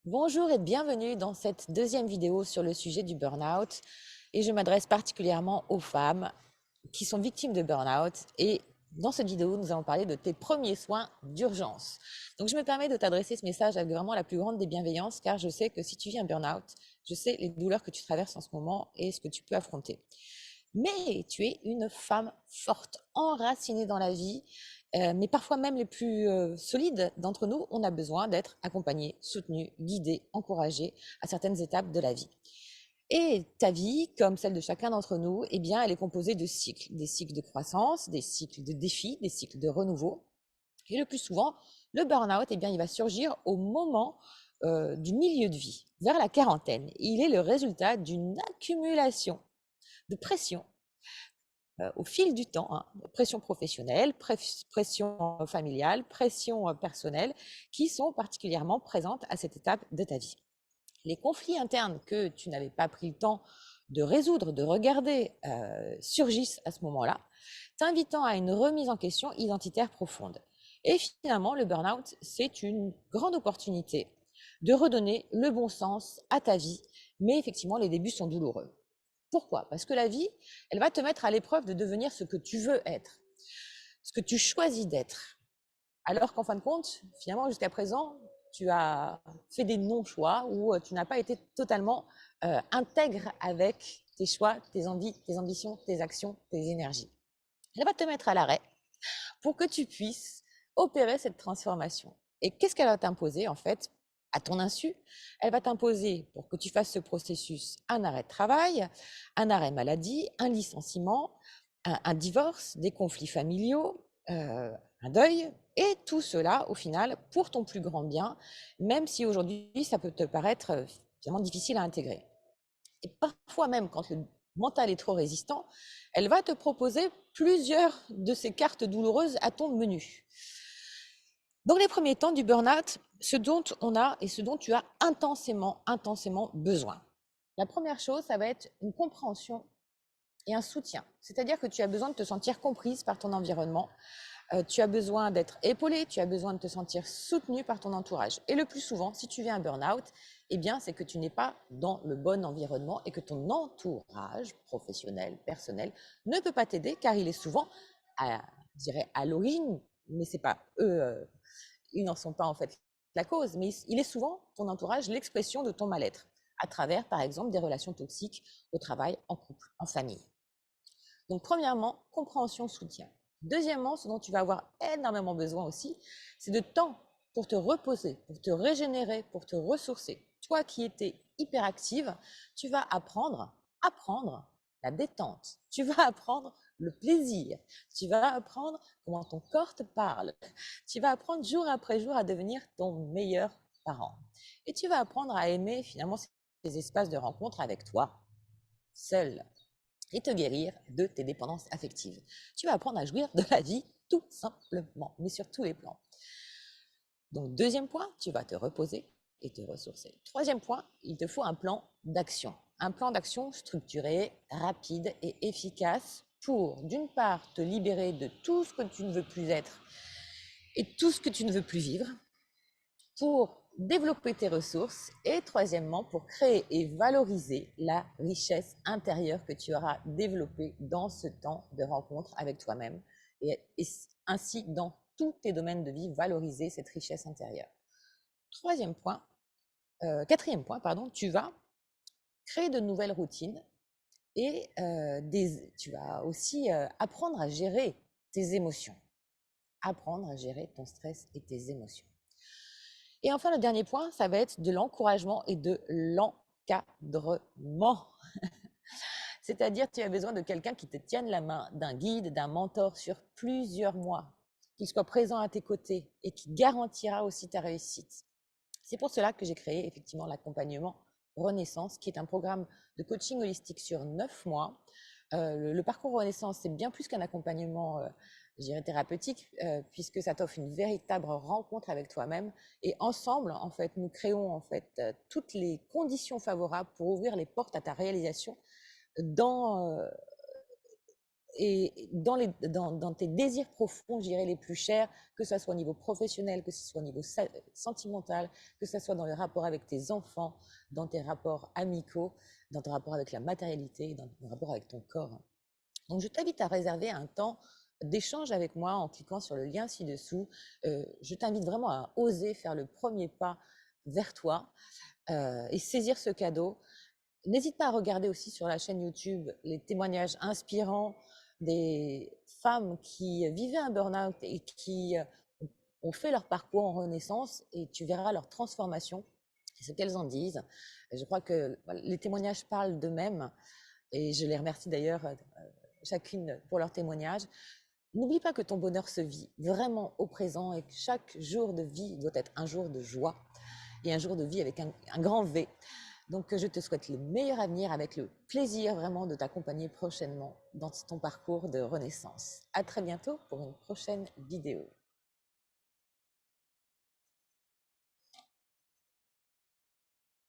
Bonjour et bienvenue dans cette deuxième vidéo sur le sujet du burn-out. Et je m'adresse particulièrement aux femmes qui sont victimes de burn-out. Et dans cette vidéo, nous allons parler de tes premiers soins d'urgence. Donc, je me permets de t'adresser ce message avec vraiment la plus grande des bienveillances, car je sais que si tu vis un burn-out, je sais les douleurs que tu traverses en ce moment et ce que tu peux affronter. Mais tu es une femme forte, enracinée dans la vie, mais parfois même les plus solides d'entre nous, on a besoin d'être accompagnés, soutenus, guidés, encouragés à certaines étapes de la vie. Et ta vie, comme celle de chacun d'entre nous, eh bien, elle est composée de cycles, des cycles de croissance, des cycles de défis, des cycles de renouveau. Et le plus souvent, le burn-out, eh bien, il va surgir au moment du milieu de vie, vers la quarantaine. Il est le résultat d'une accumulation de pression au fil du temps, hein, pression professionnelle, pression familiale, pression personnelle, qui sont particulièrement présentes à cette étape de ta vie. Les conflits internes que tu n'avais pas pris le temps de résoudre, de regarder, surgissent à ce moment-là, t'invitant à une remise en question identitaire profonde. Et finalement, le burn-out, c'est une grande opportunité de redonner le bon sens à ta vie, mais effectivement, les débuts sont douloureux. Pourquoi? Parce que la vie, elle va te mettre à l'épreuve de devenir ce que tu veux être, ce que tu choisis d'être. Alors qu'en fin de compte, finalement, jusqu'à présent, tu as fait des non-choix ou tu n'as pas été totalement intègre avec tes choix, tes envies, tes ambitions, tes actions, tes énergies. Elle va te mettre à l'arrêt pour que tu puisses opérer cette transformation. Et qu'est-ce qu'elle va t'imposer en fait à ton insu? Elle va t'imposer, pour que tu fasses ce processus, un arrêt de travail, un arrêt maladie, un licenciement, un divorce, des conflits familiaux, un deuil, et tout cela, au final, pour ton plus grand bien, même si aujourd'hui, ça peut te paraître finalement difficile à intégrer. Et parfois même, quand le mental est trop résistant, elle va te proposer plusieurs de ces cartes douloureuses à ton menu. Dans les premiers temps du burn-out, ce dont on a et ce dont tu as intensément besoin. La première chose, ça va être une compréhension et un soutien. C'est-à-dire que tu as besoin de te sentir comprise par ton environnement, tu as besoin d'être épaulé, tu as besoin de te sentir soutenu par ton entourage. Et le plus souvent, si tu vis un burn-out, eh bien, c'est que tu n'es pas dans le bon environnement et que ton entourage professionnel, personnel, ne peut pas t'aider car il est souvent, je dirais, à l'origine, mais c'est pas eux, ils n'en sont pas en fait la cause, mais il est souvent ton entourage l'expression de ton mal-être à travers, par exemple, des relations toxiques au travail, en couple, en famille. Donc, premièrement, compréhension, soutien. Deuxièmement, ce dont tu vas avoir énormément besoin aussi, c'est de temps pour te reposer, pour te régénérer, pour te ressourcer. Toi qui étais hyperactive, tu vas apprendre la détente. Tu vas apprendre le plaisir. Tu vas apprendre comment ton corps te parle. Tu vas apprendre jour après jour à devenir ton meilleur parent. Et tu vas apprendre à aimer finalement ces espaces de rencontre avec toi, seul, et te guérir de tes dépendances affectives. Tu vas apprendre à jouir de la vie tout simplement, mais sur tous les plans. Donc, deuxième point, tu vas te reposer et te ressourcer. Troisième point, il te faut un plan d'action. Un plan d'action structuré, rapide et efficace pour, d'une part, te libérer de tout ce que tu ne veux plus être et tout ce que tu ne veux plus vivre, pour développer tes ressources et troisièmement, pour créer et valoriser la richesse intérieure que tu auras développée dans ce temps de rencontre avec toi-même et ainsi dans tous tes domaines de vie, valoriser cette richesse intérieure. Quatrième point, pardon, tu vas créer de nouvelles routines et tu vas aussi apprendre à gérer tes émotions, apprendre à gérer ton stress et tes émotions. Et enfin, le dernier point, ça va être de l'encouragement et de l'encadrement. C'est-à-dire, tu as besoin de quelqu'un qui te tienne la main, d'un guide, d'un mentor sur plusieurs mois, qui soit présent à tes côtés et qui garantira aussi ta réussite. C'est pour cela que j'ai créé effectivement l'accompagnement Renaissance, qui est un programme de coaching holistique sur 9 mois. Le parcours Renaissance, c'est bien plus qu'un accompagnement je dirais thérapeutique, puisque ça t'offre une véritable rencontre avec toi-même. Et ensemble, en fait, nous créons en fait toutes les conditions favorables pour ouvrir les portes à ta réalisation dans et dans tes désirs profonds, je dirais les plus chers, que ce soit au niveau professionnel, que ce soit au niveau sentimental, que ce soit dans le rapport avec tes enfants, dans tes rapports amicaux, dans ton rapport avec la matérialité, dans ton rapport avec ton corps. Donc, je t'invite à réserver un temps d'échange avec moi en cliquant sur le lien ci-dessous. Je t'invite vraiment à oser faire le premier pas vers toi et saisir ce cadeau. N'hésite pas à regarder aussi sur la chaîne YouTube les témoignages inspirants des femmes qui vivaient un burn-out et qui ont fait leur parcours en renaissance, et tu verras leur transformation et ce qu'elles en disent. Et je crois que voilà, les témoignages parlent d'eux-mêmes et je les remercie d'ailleurs chacune pour leur témoignage. N'oublie pas que ton bonheur se vit vraiment au présent et que chaque jour de vie doit être un jour de joie et un jour de vie avec un grand V. Donc, je te souhaite le meilleur avenir avec le plaisir vraiment de t'accompagner prochainement dans ton parcours de renaissance. À très bientôt pour une prochaine vidéo.